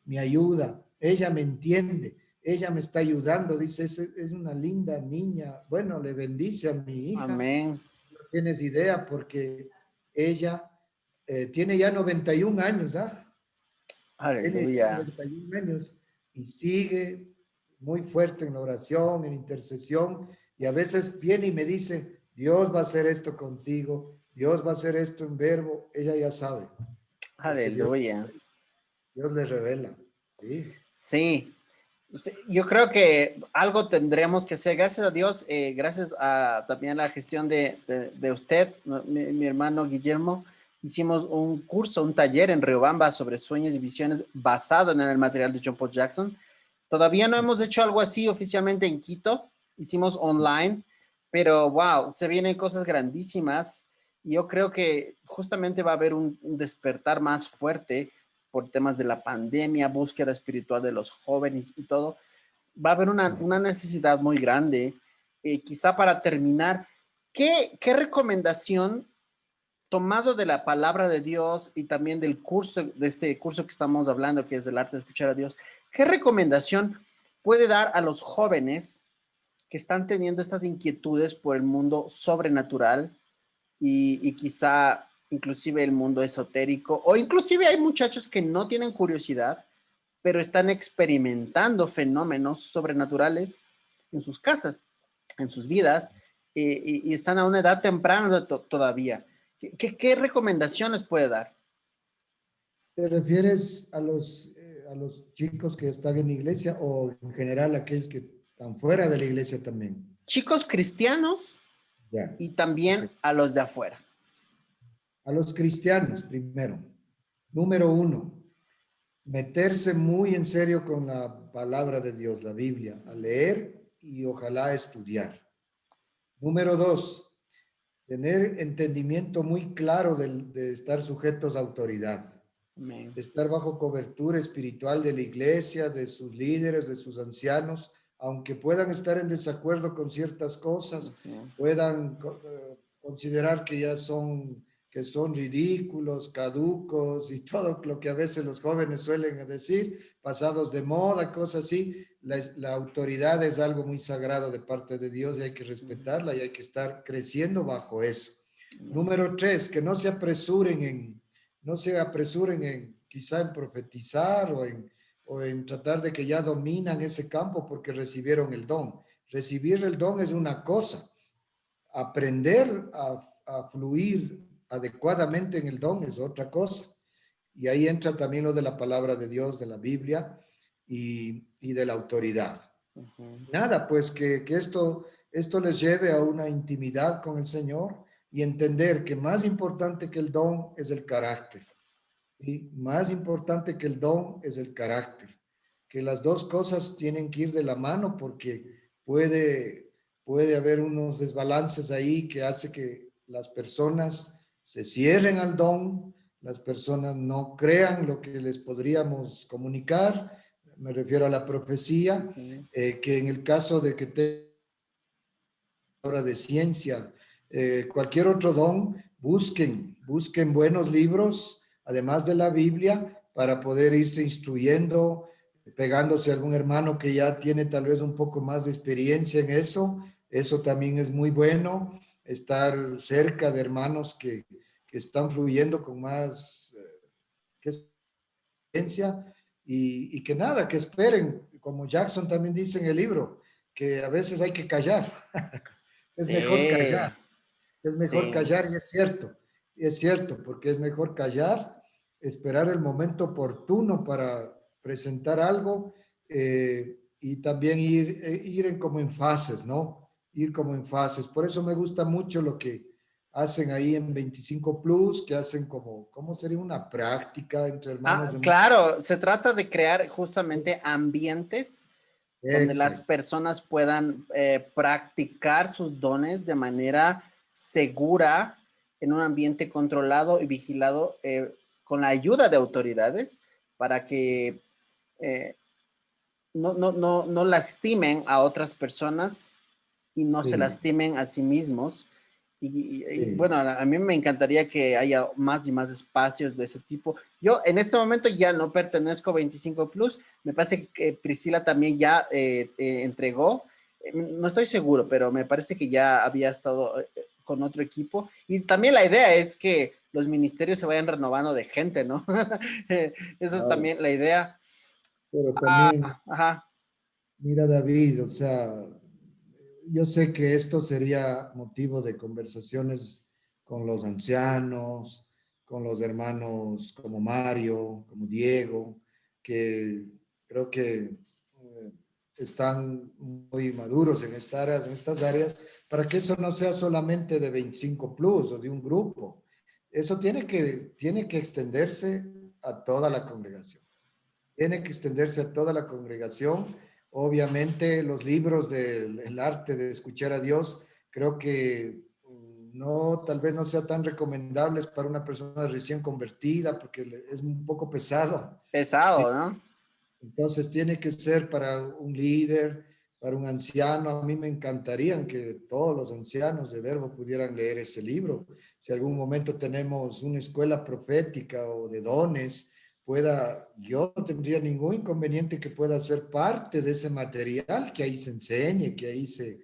me ayuda, ella me entiende, ella me está ayudando, dice, es una linda niña. Bueno, le bendice a mi hija, Amén. no tienes idea porque ella tiene ya 91 años, ¿ah? Tiene ya Aleluya. 91 años y sigue muy fuerte en la oración, en intercesión, y a veces viene y me dice, Dios va a hacer esto contigo, Dios va a hacer esto en verbo, ella ya sabe, porque Aleluya. Dios le revela. ¿Sí? Sí. Sí, yo creo que algo tendremos que hacer, gracias a Dios, gracias a también la gestión de usted, mi hermano Guillermo, hicimos un curso, un taller en Riobamba sobre sueños y visiones basado en el material de John Paul Jackson. Todavía no hemos hecho algo así oficialmente en Quito, hicimos online, pero wow, se vienen cosas grandísimas y yo creo que justamente va a haber un despertar más fuerte por temas de la pandemia, búsqueda espiritual de los jóvenes y todo, va a haber una necesidad muy grande. Quizá para terminar, ¿qué recomendación, tomado de la palabra de Dios y también del curso, de este curso que estamos hablando, que es el arte de escuchar a Dios, qué recomendación puede dar a los jóvenes que están teniendo estas inquietudes por el mundo sobrenatural y quizá inclusive el mundo esotérico, o inclusive hay muchachos que no tienen curiosidad, pero están experimentando fenómenos sobrenaturales en sus casas, en sus vidas, y están a una edad temprana todavía? ¿Qué recomendaciones puede dar? ¿Te refieres a los chicos que están en la iglesia o en general a aquellos que están fuera de la iglesia también? Chicos cristianos Ya. y Ok. también a los de afuera. A los cristianos primero. Número uno, meterse muy en serio con la palabra de Dios, la Biblia, a leer y ojalá estudiar. Número dos, tener entendimiento muy claro de estar sujetos a autoridad, Amén. estar bajo cobertura espiritual de la iglesia, de sus líderes, de sus ancianos, aunque puedan estar en desacuerdo con ciertas cosas, Ujú. puedan considerar que son ridículos, caducos y todo lo que a veces los jóvenes suelen decir, pasados de moda, cosas así. La autoridad es algo muy sagrado de parte de Dios y hay que respetarla y hay que estar creciendo bajo eso. Amén. Número tres, que no se apresuren en quizá en profetizar o en tratar de que ya dominan ese campo porque recibieron el don. Recibir el don es una cosa, aprender a fluir adecuadamente en el don es otra cosa. Y ahí entra también lo de la palabra de Dios, de la Biblia y de la autoridad. Ujú. Nada, pues que esto les lleve a una intimidad con el Señor y entender que más importante que el don es el carácter. Y más importante que el don es el carácter, que las dos cosas tienen que ir de la mano porque puede haber unos desbalances ahí que hace que las personas se cierren al don, las personas no crean lo que les podríamos comunicar, me refiero a la profecía, Ujú. que en el caso de que te obra de ciencia, cualquier otro don, busquen buenos libros, además de la Biblia, para poder irse instruyendo, pegándose a algún hermano que ya tiene tal vez un poco más de experiencia en eso. Eso también es muy bueno, estar cerca de hermanos que están fluyendo con más que experiencia y que nada, que esperen, como Jackson también dice en el libro, que a veces hay que callar. Es mejor Sí, callar, es mejor sí. callar y es cierto, porque es mejor callar, esperar el momento oportuno para presentar algo y también ir como en fases, ¿no? Ir como en fases. Por eso me gusta mucho lo que hacen ahí en 25 Plus, que hacen como, ¿cómo sería una práctica entre hermanos Ah, de mucho? claro, se trata de crear justamente ambientes donde las Exacto. personas puedan practicar sus dones de manera segura en un ambiente controlado y vigilado con la ayuda de autoridades para que eh, no lastimen a otras personas y no se Sí, lastimen a sí mismos. sí. Bueno, a mí me encantaría que haya más y más espacios de ese tipo. Yo en este momento ya no pertenezco a 25 Plus. Me parece que Priscila también ya entregó. No estoy seguro, pero me parece que ya había estado con otro equipo. Y también la idea es que los ministerios se vayan renovando de gente, ¿no? Esa es Claro. también la idea. Pero Ah, también, ajá, mira, David, o sea, yo sé que esto sería motivo de conversaciones con los ancianos, con los hermanos como Mario, como Diego, que creo que están muy maduros en estas áreas, para que eso no sea solamente de 25 plus o de un grupo. Eso tiene que extenderse a toda la congregación. Tiene que extenderse a toda la congregación. Obviamente, los libros del el arte de escuchar a Dios, creo que no, tal vez no sea tan recomendables para una persona recién convertida, porque es un poco pesado. pesado, ¿no? Entonces, tiene que ser para un líder, para un anciano. A mí me encantaría que todos los ancianos de Verbo pudieran leer ese libro. Si algún momento tenemos una escuela profética o de dones, yo no tendría ningún inconveniente que pueda ser parte de ese material, que ahí se enseñe, que ahí se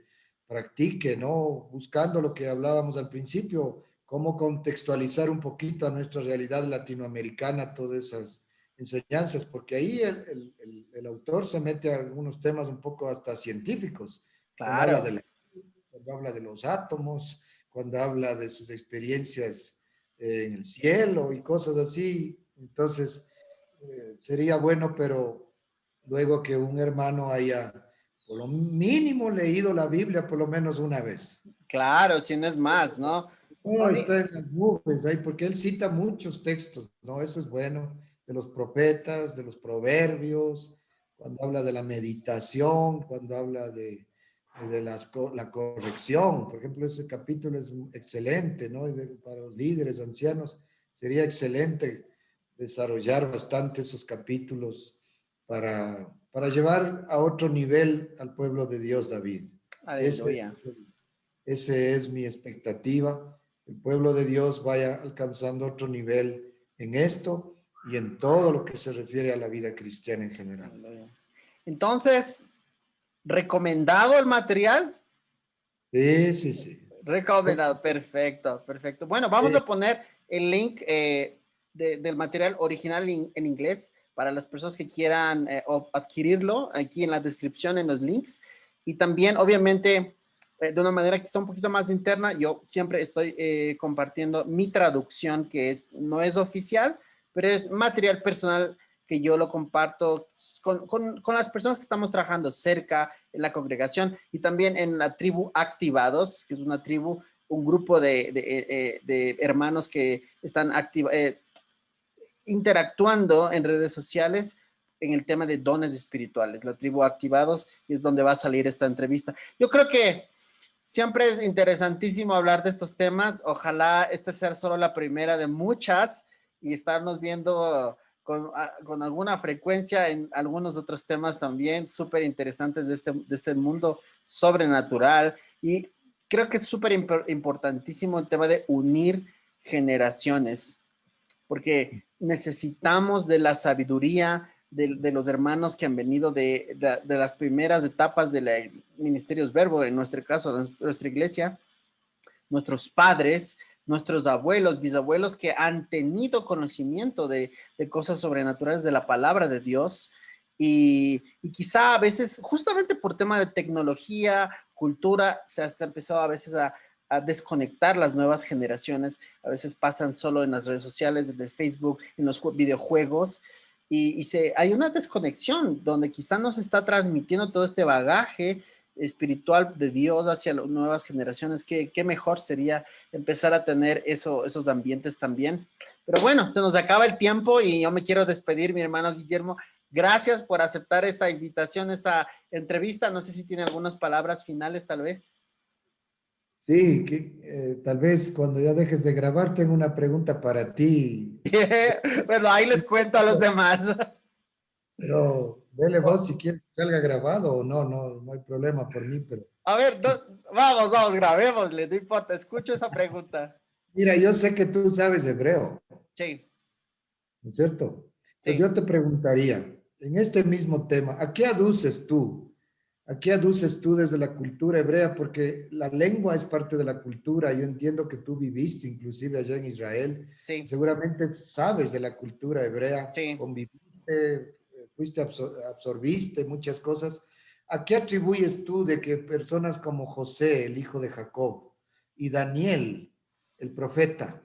practique, ¿no? Buscando lo que hablábamos al principio, cómo contextualizar un poquito a nuestra realidad latinoamericana todas esas enseñanzas, porque ahí el autor se mete a algunos temas un poco hasta científicos, cuando habla Claro. cuando habla de los átomos, cuando habla de sus experiencias en el cielo y cosas así. Entonces, sería bueno, pero luego que un hermano haya por lo mínimo leído la Biblia por lo menos una vez. Claro, si no es más, ¿no? No, A mí, está en las nubes ahí, porque él cita muchos textos, ¿no? Eso es bueno, de los profetas, de los proverbios, cuando habla de la meditación, cuando habla de la corrección. Por ejemplo, ese capítulo es excelente, ¿no? Para los líderes, ancianos, sería excelente desarrollar bastante esos capítulos para llevar a otro nivel al pueblo de Dios, David. Ese, aleluya. ese es mi expectativa. El pueblo de Dios vaya alcanzando otro nivel en esto y en todo lo que se refiere a la vida cristiana en general. Aleluya. Entonces, ¿recomendado el material? Sí, sí, sí. Recomendado, perfecto, perfecto. Bueno, vamos Eh, a poner el link del material original en inglés para las personas que quieran adquirirlo aquí en la descripción, en los links. Y también, obviamente, de una manera quizá un poquito más interna, yo siempre estoy compartiendo mi traducción, que no es oficial, pero es material personal que yo lo comparto con las personas que estamos trabajando cerca en la congregación y también en la tribu Activados, que es una tribu, un grupo de hermanos que están interactuando en redes sociales en el tema de dones espirituales, la tribu Activados, y es donde va a salir esta entrevista. Yo creo que siempre es interesantísimo hablar de estos temas. Ojalá esta sea solo la primera de muchas y estarnos viendo con alguna frecuencia en algunos otros temas también súper interesantes de este mundo sobrenatural. Y creo que es súper importantísimo el tema de unir generaciones, porque necesitamos de la sabiduría de los hermanos que han venido de las primeras etapas de Ministerios Verbo, en nuestro caso, de nuestra iglesia, nuestros padres, nuestros abuelos, bisabuelos que han tenido conocimiento de cosas sobrenaturales de la palabra de Dios y quizá a veces, justamente por tema de tecnología, cultura, se ha empezado a veces a desconectar las nuevas generaciones, a veces pasan solo en las redes sociales, en Facebook, en los videojuegos, hay una desconexión donde quizá no se está transmitiendo todo este bagaje espiritual de Dios hacia las nuevas generaciones. Qué mejor sería empezar a tener esos ambientes también. Pero bueno, se nos acaba el tiempo y yo me quiero despedir, mi hermano Guillermo. Gracias por aceptar esta invitación, esta entrevista. No sé si tiene algunas palabras finales, tal vez. sí, tal vez cuando ya dejes de grabar tengo una pregunta para ti. Bueno, ahí les cuento a los demás. Pero Dele vos si quieres que salga grabado o no, no hay problema por mí, pero A ver, vamos, grabémosle, no importa, escucho esa pregunta. mira, yo sé que tú sabes hebreo, Sí, ¿no es cierto? Entonces sí. yo te preguntaría, en este mismo tema, ¿a qué aduces tú? ¿A qué aduces tú desde la cultura hebrea? Porque la lengua es parte de la cultura. Yo entiendo que tú viviste inclusive allá en Israel. Sí, Seguramente sabes de la cultura hebrea, sí. conviviste, fuiste, absorbiste muchas cosas. ¿A qué atribuyes tú de que personas como José, el hijo de Jacob, y Daniel, el profeta,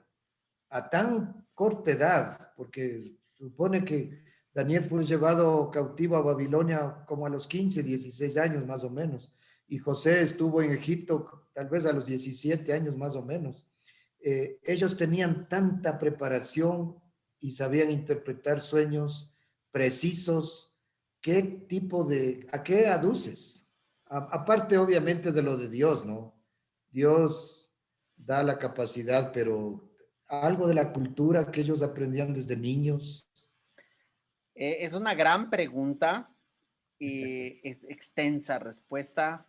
a tan corta edad, porque supone que Daniel fue llevado cautivo a Babilonia como a los 15, 16 años más o menos, y José estuvo en Egipto tal vez a los 17 años más o menos. Ellos tenían tanta preparación y sabían interpretar sueños precisos. ¿Qué tipo de, a qué aduces? Aparte obviamente de lo de Dios, ¿no? Dios da la capacidad, pero algo de la cultura que ellos aprendían desde niños. Es una gran pregunta y es extensa respuesta.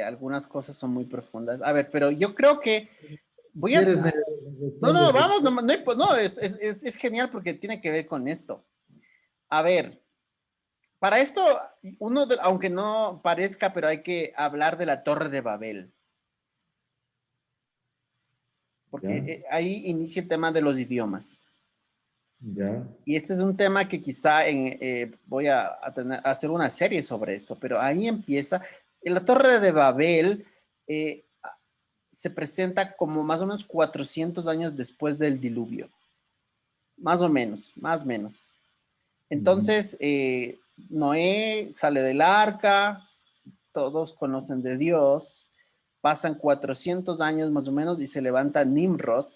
Algunas cosas son muy profundas. A ver, pero yo creo que Si voy a... quieres, me No, respondes vamos, después. no, es genial porque tiene que ver con esto. A ver, para esto, aunque no parezca, pero hay que hablar de la Torre de Babel, porque Ya, ahí inicia el tema de los idiomas. ya. Y este es un tema que quizá voy a hacer una serie sobre esto, pero ahí empieza. En la Torre de Babel eh, se presenta como más o menos 400 años después del diluvio, más o menos, más o menos. Ujú. Entonces, Noé sale del arca, todos conocen de Dios, pasan 400 años más o menos y se levanta Nimrod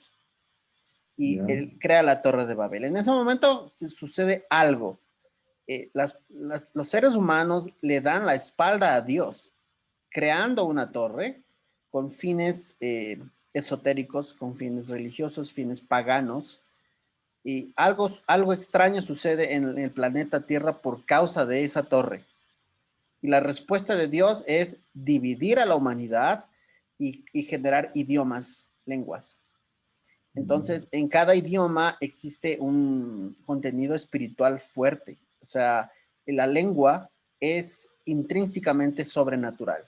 y Ya. él crea la Torre de Babel. En ese momento sucede algo. Los seres humanos le dan la espalda a Dios, creando una torre con fines esotéricos, con fines religiosos, fines paganos, y algo extraño sucede en el planeta Tierra por causa de esa torre. Y la respuesta de Dios es dividir a la humanidad y generar idiomas, lenguas. Ujú. Entonces, en cada idioma existe un contenido espiritual fuerte. O sea, la lengua es intrínsecamente sobrenatural,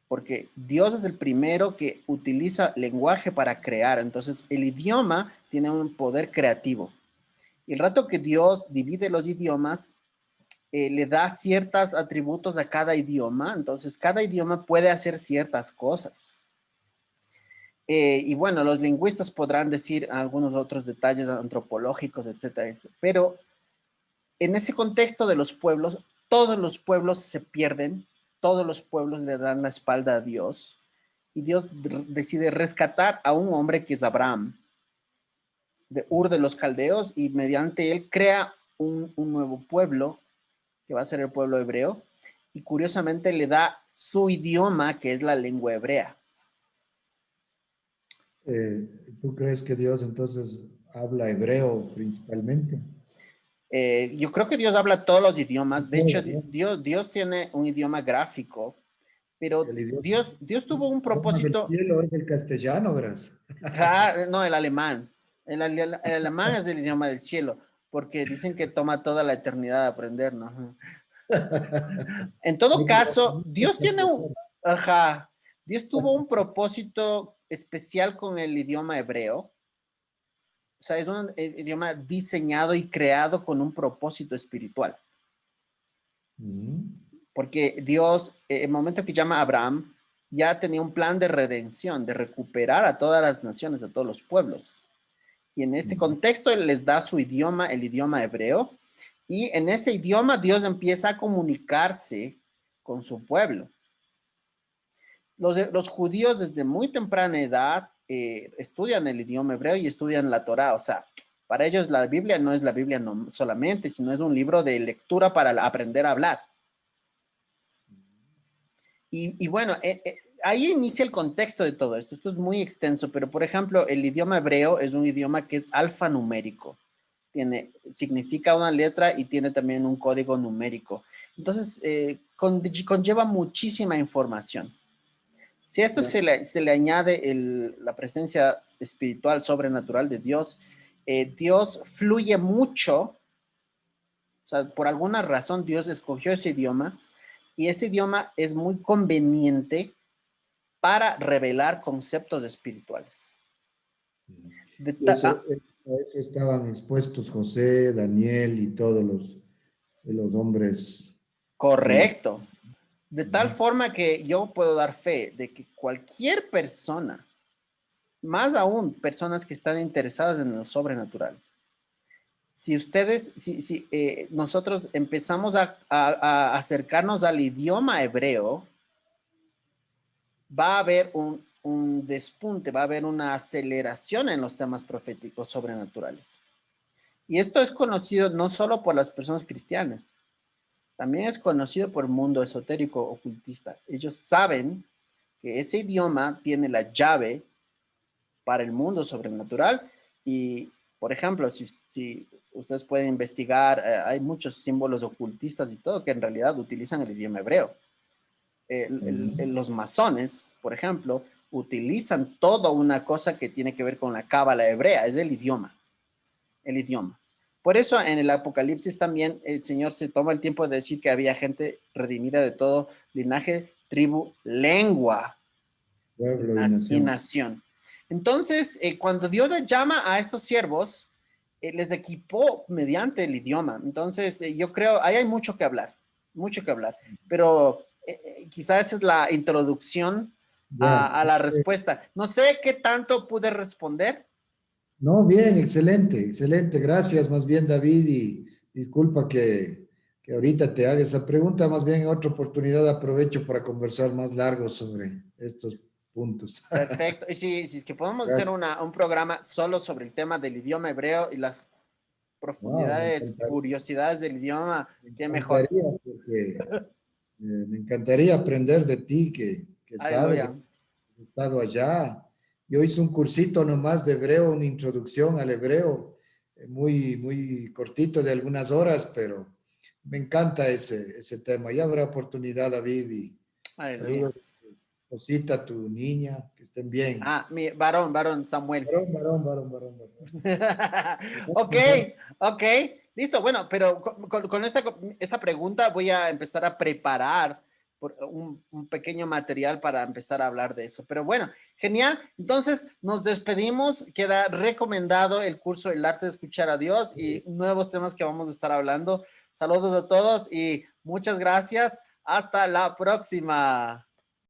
porque Dios es el primero que utiliza lenguaje para crear. Entonces, el idioma tiene un poder creativo. Y el rato que Dios divide los idiomas, le da ciertos atributos a cada idioma. Entonces, cada idioma puede hacer ciertas cosas. Y bueno, los lingüistas podrán decir algunos otros detalles antropológicos, etcétera, etcétera. Pero en ese contexto de los pueblos, todos los pueblos se pierden, todos los pueblos le dan la espalda a Dios y Dios decide rescatar a un hombre que es Abraham, de Ur de los Caldeos, y mediante él crea un nuevo pueblo que va a ser el pueblo hebreo, y curiosamente le da su idioma, que es la lengua hebrea. Eh, ¿Tú crees que Dios entonces habla hebreo principalmente? Yo creo que Dios habla todos los idiomas. De hecho, Todo, ¿no? Dios tiene un idioma gráfico, pero El Dios tuvo un idioma del propósito. cielo es el castellano, verás. Claro, no, el alemán. El alemán es el idioma del cielo, porque dicen que toma toda la eternidad aprender, ¿no? En todo Hay que caso, Dios tiene un, practicar. ajá, Dios tuvo un propósito especial con el idioma hebreo. O sea, es un idioma diseñado y creado con un propósito espiritual. Ujú. Porque Dios, el momento que llama a Abraham, ya tenía un plan de redención, de recuperar a todas las naciones, a todos los pueblos. Y en ese Ujú. contexto Él les da su idioma, el idioma hebreo, y en ese idioma Dios empieza a comunicarse con su pueblo. Los judíos desde muy temprana edad estudian el idioma hebreo y estudian la Torá. O sea, para ellos la Biblia no es la Biblia no solamente, sino es un libro de lectura para aprender a hablar. Y bueno, ahí inicia el contexto de todo esto. Esto es muy extenso, pero por ejemplo, el idioma hebreo es un idioma que es alfanumérico. significa una letra y tiene también un código numérico. Entonces, conlleva muchísima información. Si a esto se le añade la presencia espiritual, sobrenatural de Dios, Dios fluye mucho. O sea, por alguna razón Dios escogió ese idioma y ese idioma es muy conveniente para revelar conceptos espirituales. Y a eso estaban expuestos José, Daniel y todos los hombres. Correcto. De tal forma que yo puedo dar fe de que cualquier persona, más aún personas que están interesadas en lo sobrenatural, si nosotros empezamos a acercarnos al idioma hebreo, va a haber un despunte, va a haber una aceleración en los temas proféticos sobrenaturales. Y esto es conocido no solo por las personas cristianas, también es conocido por el mundo esotérico ocultista. Ellos saben que ese idioma tiene la llave para el mundo sobrenatural y, por ejemplo, si ustedes pueden investigar, hay muchos símbolos ocultistas y todo que en realidad utilizan el idioma hebreo. Los masones, por ejemplo, utilizan toda una cosa que tiene que ver con la cábala hebrea, es el idioma, el idioma. Por eso en el Apocalipsis también el Señor se toma el tiempo de decir que había gente redimida de todo linaje, tribu, lengua Pueblo y nación. Entonces, cuando Dios les llama a estos siervos, les equipó mediante el idioma. Entonces, yo creo, ahí hay mucho que hablar, pero quizás esa es la introducción a la respuesta. No sé qué tanto pude responder. No, bien, excelente, excelente. Gracias, más bien, David, y disculpa que ahorita te haga esa pregunta. Más bien, en otra oportunidad aprovecho para conversar más largo sobre estos puntos. Perfecto. Y si es que podemos hacer Gracias. un programa solo sobre el tema del idioma hebreo y las No, profundidades, curiosidades del idioma, me qué mejor. encantaría, porque me encantaría aprender de ti, que sabes, Aleluya. has estado allá. Yo hice un cursito nomás de hebreo, una introducción al hebreo, muy, muy cortito de algunas horas, pero me encanta ese tema. Ya habrá oportunidad, David, y Aleluya. saludos a tu cosita, a tu niña, que estén bien. Ah, mi varón, Samuel. Varón, varón, varón, varón, varón. Ok, ok, listo. Bueno, pero con esta pregunta voy a empezar a preparar un pequeño material para empezar a hablar de eso. Pero bueno, genial. Entonces nos despedimos. Queda recomendado el curso El arte de escuchar a Dios y nuevos temas que vamos a estar hablando. Saludos a todos y muchas gracias. Hasta la próxima.